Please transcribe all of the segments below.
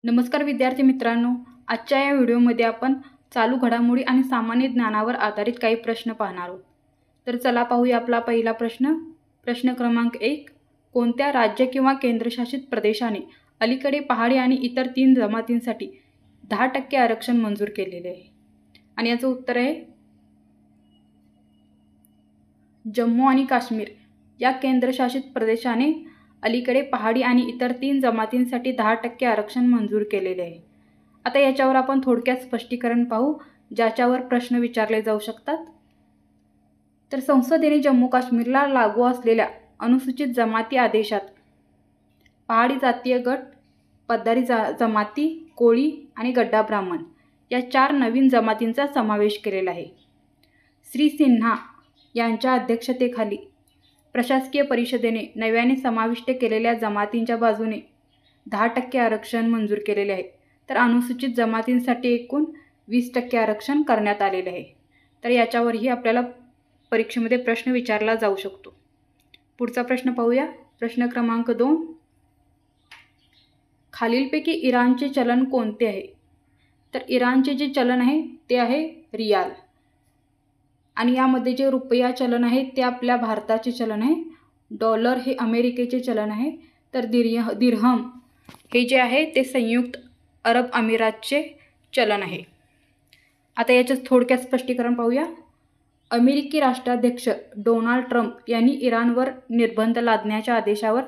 नमस्कार विद्यार्थी मित्रांनो, आजच्या या व्हिडिओमध्ये आपण चालू घडामोडी आणि सामान्य ज्ञानावर आधारित काही प्रश्न पाहणार आहोत। तर चला पाहूया आपला पहिला प्रश्न। प्रश्न क्रमांक 1, कोणत्या राज्य किंवा केंद्रशासित प्रदेशाने अलीकडे पहाडी आणि इतर 3 जमातींसाठी 10% आरक्षण मंजूर केलेले आहे? आणि याचं उत्तर आहे जम्मू आणि काश्मीर या केंद्रशासित प्रदेशाने अलीकडे पहाडी आणि इतर 3 जमातींसाठी 10% आरक्षण मंजूर केलेले आहे। आता याच्यावर आपण थोडक्यात स्पष्टीकरण पाहू, ज्याच्यावर प्रश्न विचारले जाऊ शकतात। तर संसदेने जम्मू काश्मीरला लागू असलेल्या अनुसूचित जमाती आदेशात पहाडी जातीय गट, पद्दारी जमाती, कोळी आणि गड्डा ब्राह्मण या 4 नवीन जमातींचा समावेश केलेला आहे। श्री सिन्हा यांच्या अध्यक्षतेखाली प्रशासकीय परिषदेने नव्याने समाविष्ट केलेल्या जमातींच्या बाजूने 10% आरक्षण मंजूर केलेले आहे। तर अनुसूचित जमातींसाठी एकूण 20% आरक्षण करण्यात आलेले आहे। तर याच्यावरही आपल्याला परीक्षेमध्ये प्रश्न विचारला जाऊ शकतो। पुढचा प्रश्न पाहूया। प्रश्न क्रमांक 2, खालीलपैकी इराणचे चलन कोणते आहे? तर इराणचे जे चलन आहे ते आहे रियाल, आणि यामध्ये जे रुपया चलन आहे ते आपल्या भारताचे चलन आहे। डॉलर हे अमेरिकेचे चलन आहे। तर दिरहम हे जे आहे ते संयुक्त अरब अमिरातचे चलन आहे। आता याचं थोडक्यात स्पष्टीकरण पाहूया। अमेरिकी राष्ट्राध्यक्ष डोनाल्ड ट्रम्प यांनी इराणवर निर्बंध लादण्याच्या आदेशावर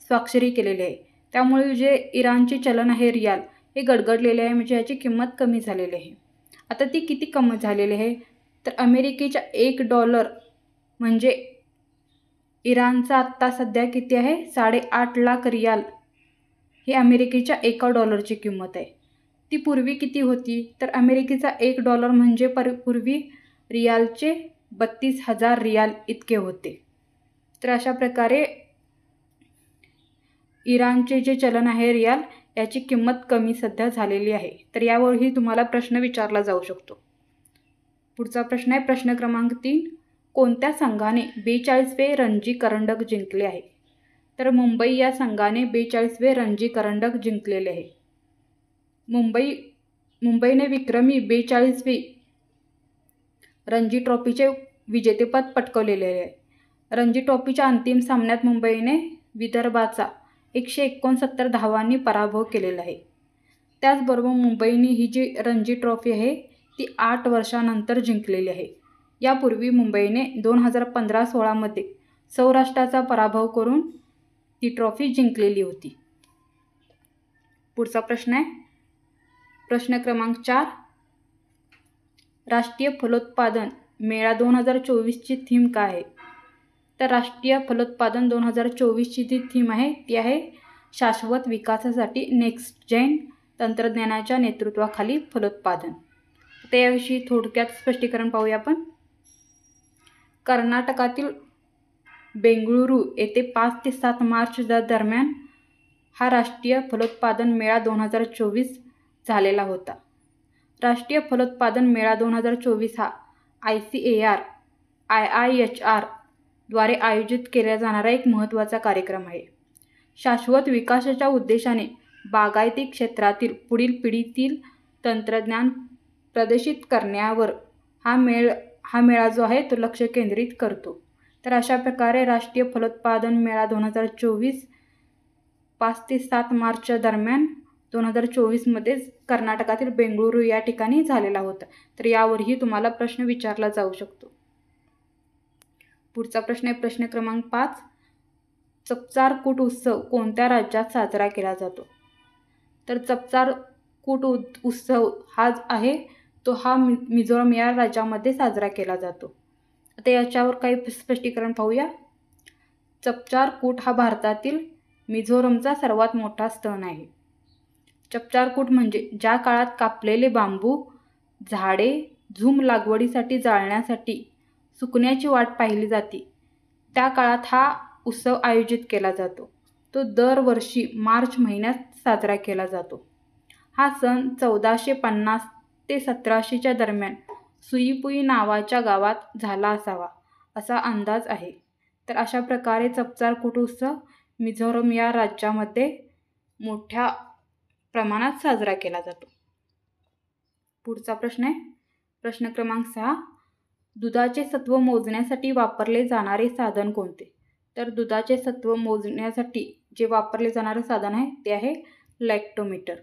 स्वाक्षरी केलेली आहे। त्यामुळे जे इराणचे चलन आहे रियाल हे गडगडलेले आहे, म्हणजे याची किंमत कमी झालेली आहे। आता ती किती कमी झालेली आहे? तर अमेरिकेच्या $1 म्हणजे इराणचा आत्ता सध्या किती आहे? 8.5 लाख रियाल ही अमेरिकेच्या $1ची किंमत आहे। ती पूर्वी किती होती? तर अमेरिकेचा $1 म्हणजे पूर्वी रियालचे 32,000 रियाल इतके होते। तर अशा प्रकारे इराणचे जे चलन आहे रियाल याची किंमत कमी सध्या झालेली आहे। तर यावरही तुम्हाला प्रश्न विचारला जाऊ शकतो। पुढचा प्रश्न आहे प्रश्न क्रमांक 3, कोणत्या संघाने 42वे रणजी करंडक जिंकले आहे? तर मुंबई या संघाने 42वे रणजी करंडक जिंकलेले आहे। मुंबईने विक्रमी 42वी रणजी ट्रॉफीचे विजेतेपद पटकावलेले आहे। रणजी ट्रॉफीच्या अंतिम सामन्यात मुंबईने विदर्भाचा 169 धावांनी पराभव केलेला आहे। त्याचबरोबर मुंबईने ही जी रणजी ट्रॉफी आहे ती 8 वर्षानंतर जिंकलेली आहे। यापूर्वी मुंबईने 2015-16 मध्ये सौराष्ट्राचा पराभव करून ती ट्रॉफी जिंकलेली होती। पुढचा प्रश्न आहे प्रश्न क्रमांक 4, राष्ट्रीय फलोत्पादन मेळा 2024ची थीम काय आहे? तर राष्ट्रीय फलोत्पादन 2024ची जी थीम आहे ती आहे शाश्वत विकासासाठी नेक्स्ट जेन तंत्रज्ञानाच्या नेतृत्वाखाली फलोत्पादन। त्याविषयी थोडक्यात स्पष्टीकरण पाहूया आपण। कर्नाटकातील बेंगळुरू येथे 5 ते 7 मार्च दरम्यान हा राष्ट्रीय फलोत्पादन मेळा 2024 झालेला होता। राष्ट्रीय फलोत्पादन मेळा 2024 हा ICAR IIHR द्वारे आयोजित केला जाणारा एक महत्त्वाचा कार्यक्रम आहे। शाश्वत विकासाच्या उद्देशाने बागायती क्षेत्रातील पुढील पिढीतील तंत्रज्ञान प्रदर्शित करण्यावर हा मेळा जो आहे तो लक्ष केंद्रित करतो। तर अशा प्रकारे राष्ट्रीय फलोत्पादन मेळा 2024 5 ते 7 मार्च दरम्यान 2024 मध्ये कर्नाटकातील बेंगळुरू या ठिकाणी झालेला होता। तर यावरही तुम्हाला प्रश्न विचारला जाऊ शकतो। पुढचा प्रश्न आहे प्रश्न क्रमांक 5, चपचार कूट उत्सव कोणत्या राज्यात साजरा केला जातो? तर चपचार कूट उत्सव हा आहे तो मिझोरम या राज्यामध्ये साजरा केला जातो। आता याच्यावर काही स्पष्टीकरण पाहूया। चपचार कूट हा भारतातील मिझोरमचा सर्वात मोठा सण आहे। चपचार कूट म्हणजे ज्या काळात कापलेले बांबू, झाडे झूम लागवडीसाठी जाळण्यासाठी सुकण्याची वाट पाहिली जाते, त्या काळात हा उत्सव आयोजित केला जातो। तो दरवर्षी मार्च महिन्यात साजरा केला जातो। हा सण 1450 ते 1700च्या दरम्यान सुईपुई नावाच्या गावात झाला असावा असा अंदाज आहे। तर अशा प्रकारे चपचार कूट उत्सव मिझोरम या राज्यामध्ये मोठ्या प्रमाणात साजरा केला जातो. पुढचा प्रश्न आहे प्रश्न क्रमांक 6. दुधाचे सत्व मोजण्यासाठी वापरले जाणारे साधन कोणते? तर दुधाचे सत्व मोजण्यासाठी जे वापरले जाणारे साधन आहे ते आहे लॅक्टोमीटर.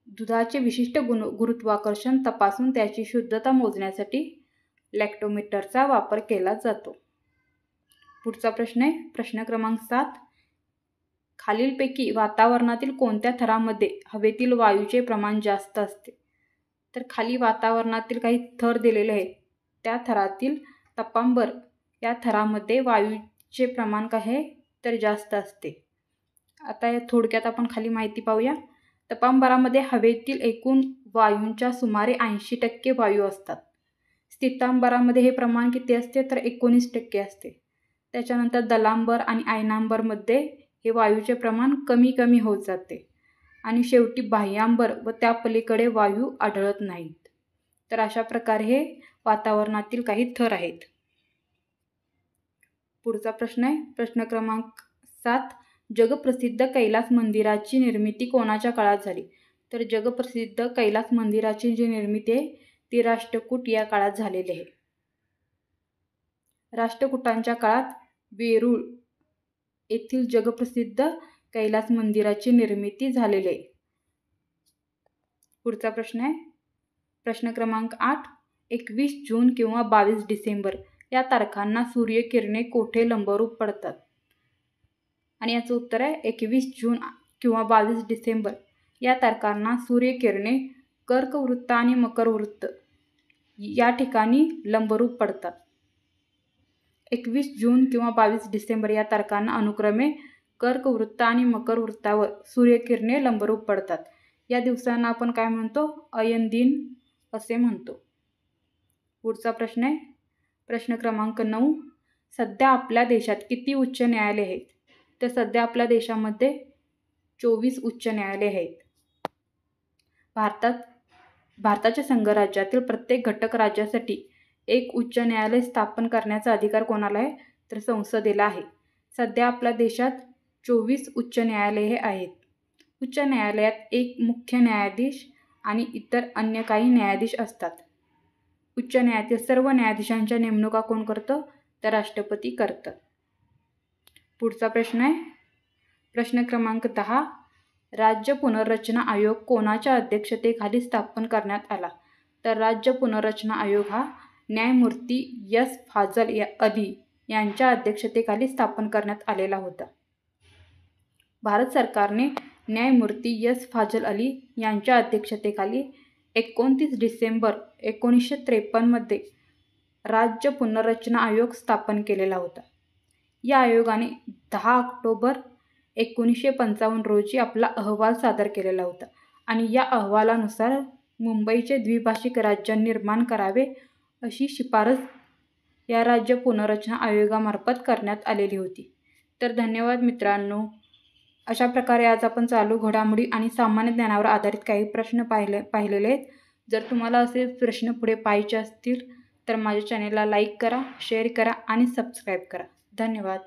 दुधाचे विशिष्ट गुरुत्वाकर्षण तपासून त्याची शुद्धता मोजण्यासाठी लॅक्टोमीटरचा वापर केला जातो. पुढचा प्रश्न आहे प्रश्न क्रमांक 7. खालीलपैकी वातावरणातील कोणत्या थरामध्ये हवेतील वायूचे प्रमाण जास्त असते? तर खाली वातावरणातील काही थर दिलेले आहेत. त्या थरातील तपांबर या थरामध्ये वायूचे प्रमाण काय आहे तर जास्त असते. आता थोडक्यात आपण खाली माहिती पाहूया. तपांबरामध्ये हवेतील एकूण वायूंच्या सुमारे 80% वायू असतात. स्थितांबरामध्ये हे प्रमाण किती असते तर 19% असते. त्याच्यानंतर दलांबर आणि आयनांबरमध्ये हे वायूचे प्रमाण कमी कमी होत जाते आणि शेवटी बाह्यांबर व त्या पलीकडे वायू आढळत नाहीत. तर अशा प्रकारे हे वातावरणातील काही थर आहेत. पुढचा प्रश्न आहे प्रश्न क्रमांक 7. जगप्रसिद्ध कैलास मंदिराची निर्मिती कोणाच्या काळात झाली? तर जगप्रसिद्ध कैलास मंदिराची जी निर्मिती आहे ती राष्ट्रकूट या काळात झालेली आहे. राष्ट्रकूटांच्या काळात वेरूळ येथील जगप्रसिद्ध कैलास मंदिराची निर्मिती झालेली आहे. पुढचा प्रश्न आहे प्रश्न क्रमांक 8. 21 जून किंवा 22 डिसेंबर या तारखांना सूर्यकिरणे कोठे लंबरूप पडतात? आणि याचं उत्तर आहे 21 जून किंवा 22 डिसेंबर या तारखांना सूर्यकिरणे कर्कवृत्त आणि मकरवृत्त या ठिकाणी लंबरूप पडतात. 21 जून किंवा 22 डिसेंबर या तारखांना अनुक्रमे कर्कवृत्त आणि मकरवृत्तावर सूर्यकिरणे लंबरूप पडतात. या दिवसांना आपण काय म्हणतो? अयन दिन असे म्हणतो. पुढचा प्रश्न आहे प्रश्न क्रमांक 9. सध्या आपल्या देशात किती उच्च न्यायालय आहेत? तर सध्या आपल्या देशामध्ये 24 उच्च न्यायालय आहेत. भारताच्या संघराज्यातील प्रत्येक घटक राज्यासाठी एक उच्च न्यायालय स्थापन करण्याचा अधिकार कोणाला आहे? तर संसदेला आहे. सध्या आपल्या देशात 24 उच्च न्यायालये आहेत. उच्च न्यायालयात एक मुख्य न्यायाधीश आणि इतर अन्य काही न्यायाधीश असतात. उच्च न्यायालयातील सर्व न्यायाधीशांच्या नेमणुका कोण करतं? तर राष्ट्रपती करतात. पुढचा प्रश्न आहे प्रश्न क्रमांक 10. राज्य पुनर्रचना आयोग कोणाच्या अध्यक्षतेखाली स्थापन करण्यात आला? तर राज्य पुनर्रचना आयोग हा न्यायमूर्ती एस. फाजल अली यांच्या अध्यक्षतेखाली स्थापन करण्यात आलेला होता. भारत सरकारने न्यायमूर्ती एस. फाजल अली यांच्या अध्यक्षतेखाली 29 डिसेंबर 1953 मध्ये राज्य पुनर्रचना आयोग स्थापन केलेला होता. या आयोगाने 10 ऑक्टोबर 1955 रोजी आपला अहवाल सादर केलेला होता आणि या अहवालानुसार मुंबईचे द्विभाषिक राज्य निर्माण करावे अशी शिफारस या राज्य पुनर्रचना आयोगामार्फत करण्यात आलेली होती. तर धन्यवाद मित्रांनो. अशा प्रकारे आज आपण चालू घडामोडी आणि सामान्य ज्ञानावर आधारित काही प्रश्न पाहिलेले आहेत. जर तुम्हाला असे प्रश्न पुढे पाहायचे असतील तर माझ्या चॅनेलला लाईक करा, शेअर करा आणि सबस्क्राईब करा. धन्यवाद.